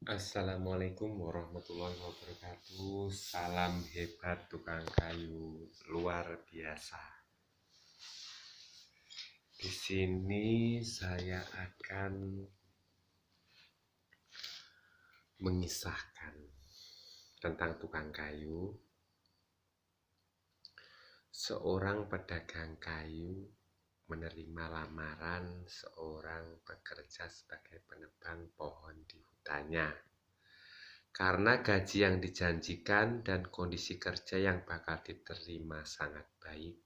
Assalamualaikum warahmatullahi wabarakatuh. Salam hebat tukang kayu luar biasa. Di sini saya akan mengisahkan tentang tukang kayu. Seorang pedagang kayu menerima lamaran seorang pekerja sebagai penebang pohon di hutannya. Karena gaji yang dijanjikan dan kondisi kerja yang bakal diterima sangat baik,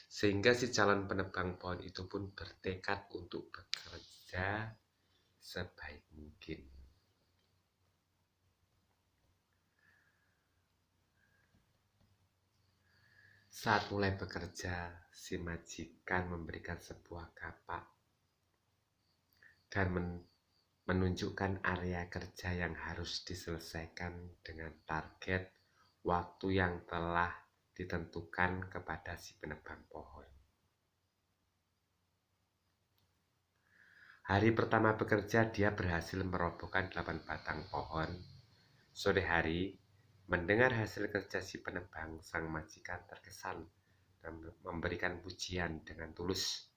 sehingga si calon penebang pohon itu pun bertekad untuk bekerja sebaik mungkin. Saat mulai bekerja, si majikan memberikan sebuah kapak dan menunjukkan area kerja yang harus diselesaikan dengan target waktu yang telah ditentukan kepada si penebang pohon. Hari pertama bekerja, dia berhasil merobohkan 8 batang pohon. Sore hari, mendengar hasil kerja si penebang, sang majikan terkesan dan memberikan pujian dengan tulus.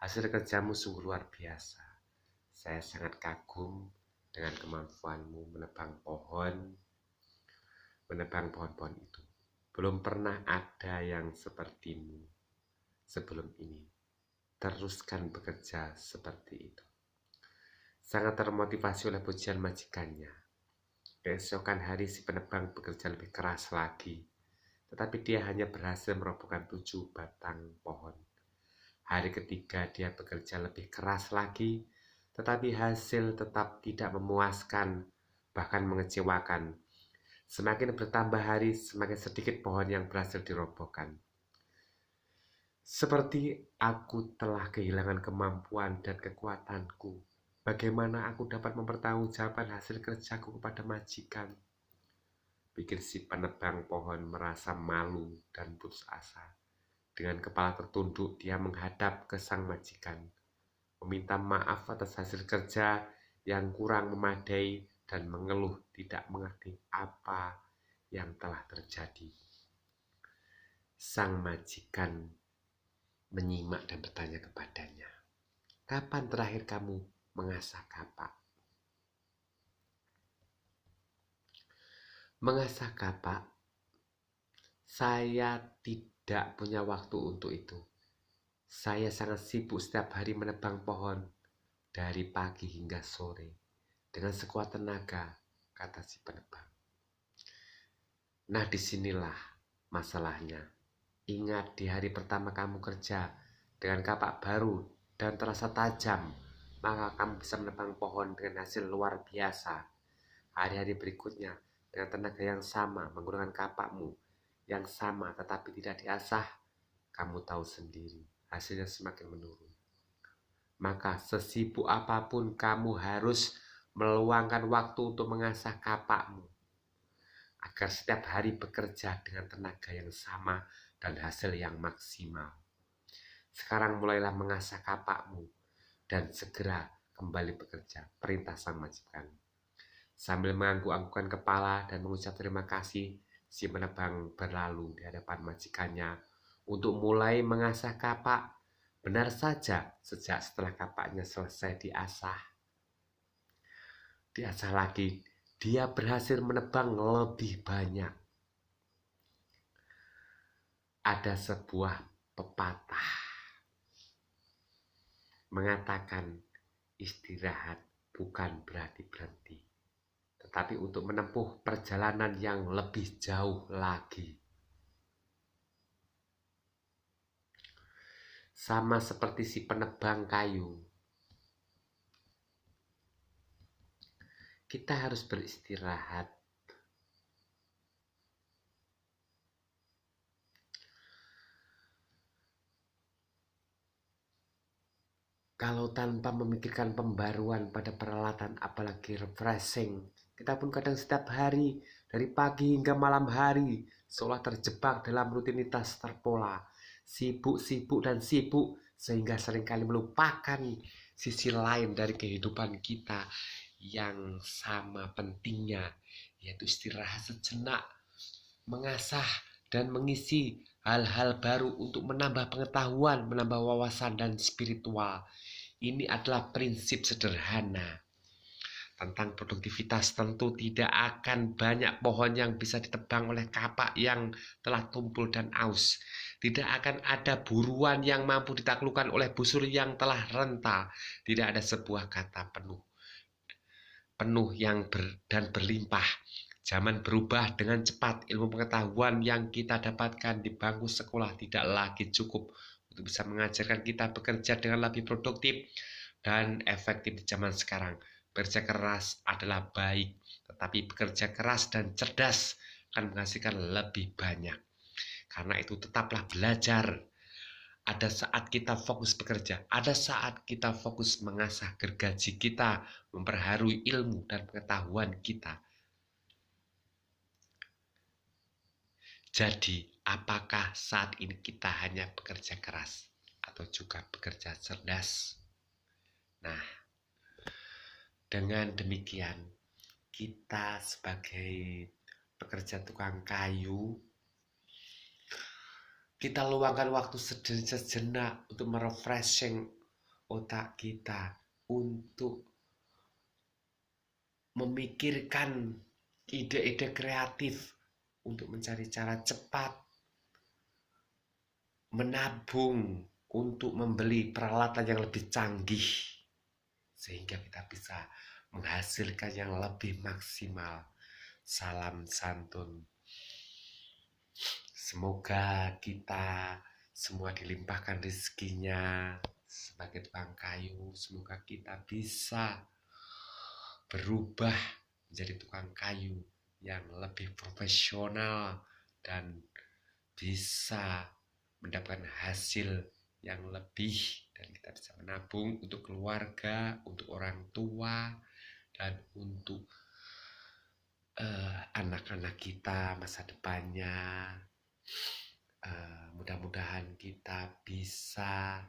Hasil kerjamu sungguh luar biasa. Saya sangat kagum dengan kemampuanmu menebang pohon-pohon itu. Belum pernah ada yang sepertimu sebelum ini. Teruskan bekerja seperti itu. Sangat termotivasi oleh pujian majikannya. Keesokan hari si penebang bekerja lebih keras lagi, tetapi dia hanya berhasil merobohkan 7 batang pohon. Hari ketiga dia bekerja lebih keras lagi, tetapi hasil tetap tidak memuaskan, bahkan mengecewakan. Semakin bertambah hari, semakin sedikit pohon yang berhasil dirobohkan. Seperti aku telah kehilangan kemampuan dan kekuatanku. Bagaimana aku dapat mempertanggungjawabkan hasil kerjaku kepada majikan? Pikir si penebang pohon merasa malu dan putus asa. Dengan kepala tertunduk, dia menghadap ke sang majikan, meminta maaf atas hasil kerja yang kurang memadai dan mengeluh tidak mengerti apa yang telah terjadi. Sang majikan menyimak dan bertanya kepadanya, "Kapan terakhir kamu mengasah kapak?" "Mengasah kapak? Saya tidak punya waktu untuk itu. Saya sangat sibuk setiap hari menebang pohon dari pagi hingga sore dengan sekuat tenaga," kata si penebang. "Nah, disinilah masalahnya. Ingat, di hari pertama kamu kerja dengan kapak baru dan terasa tajam, maka kamu bisa menebang pohon dengan hasil luar biasa. Hari-hari berikutnya dengan tenaga yang sama, menggunakan kapakmu yang sama tetapi tidak diasah, kamu tahu sendiri, hasilnya semakin menurun. Maka sesibuk apapun kamu harus meluangkan waktu untuk mengasah kapakmu, agar setiap hari bekerja dengan tenaga yang sama dan hasil yang maksimal. Sekarang mulailah mengasah kapakmu dan segera kembali bekerja," perintah sang majikan. Sambil mengangguk-anggukkan kepala dan mengucap terima kasih, si penebang berlalu di hadapan majikannya untuk mulai mengasah kapak. Benar saja, sejak setelah kapaknya selesai diasah lagi, dia berhasil menebang lebih banyak. Ada sebuah pepatah mengatakan, istirahat bukan berarti berhenti, tetapi untuk menempuh perjalanan yang lebih jauh lagi. Sama seperti si penebang kayu, kita harus beristirahat. Kalau tanpa memikirkan pembaruan pada peralatan, apalagi refreshing, kita pun kadang setiap hari, dari pagi hingga malam hari, seolah terjebak dalam rutinitas terpola, sibuk dan sibuk, sehingga seringkali melupakan sisi lain dari kehidupan kita, yang sama pentingnya, yaitu istirahat sejenak, mengasah dan mengisi hal-hal baru untuk menambah pengetahuan, menambah wawasan dan spiritual. Ini adalah prinsip sederhana. Tentang produktivitas, tentu tidak akan banyak pohon yang bisa ditebang oleh kapak yang telah tumpul dan aus. Tidak akan ada buruan yang mampu ditaklukkan oleh busur yang telah renta. Tidak ada sebuah kata penuh yang dan berlimpah. Zaman berubah dengan cepat. Ilmu pengetahuan yang kita dapatkan di bangku sekolah tidak lagi cukup untuk bisa mengajarkan kita bekerja dengan lebih produktif dan efektif di zaman sekarang. Bekerja keras adalah baik, tetapi bekerja keras dan cerdas akan menghasilkan lebih banyak. Karena itu tetaplah belajar. Ada saat kita fokus bekerja, ada saat kita fokus mengasah gergaji kita, memperbarui ilmu dan pengetahuan kita. Jadi, apakah saat ini kita hanya bekerja keras atau juga bekerja cerdas? Nah, dengan demikian, kita sebagai pekerja tukang kayu, kita luangkan waktu sejenak untuk merefreshing otak kita, untuk memikirkan ide-ide kreatif, untuk mencari cara cepat, menabung untuk membeli peralatan yang lebih canggih, sehingga kita bisa menghasilkan yang lebih maksimal. Salam santun. Semoga kita semua dilimpahkan rezekinya sebagai tukang kayu. Semoga kita bisa berubah menjadi tukang kayu yang lebih profesional dan bisa mendapatkan hasil yang lebih, dan kita bisa menabung untuk keluarga, untuk orang tua, dan untuk anak-anak kita masa depannya. Mudah-mudahan kita bisa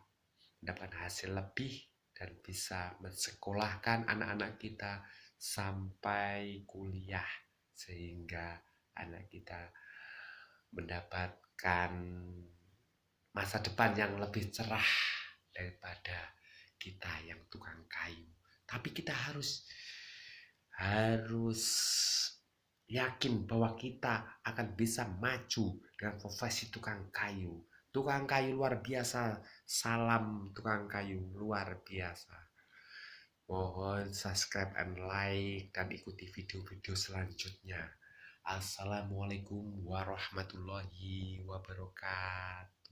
mendapatkan hasil lebih dan bisa mensekolahkan anak-anak kita sampai kuliah, sehingga anak kita mendapatkan masa depan yang lebih cerah daripada kita yang tukang kayu. Tapi kita harus yakin bahwa kita akan bisa maju dengan profesi tukang kayu. Tukang kayu luar biasa. Salam tukang kayu luar biasa. Mohon subscribe and like dan ikuti video-video selanjutnya. Assalamualaikum warahmatullahi wabarakatuh.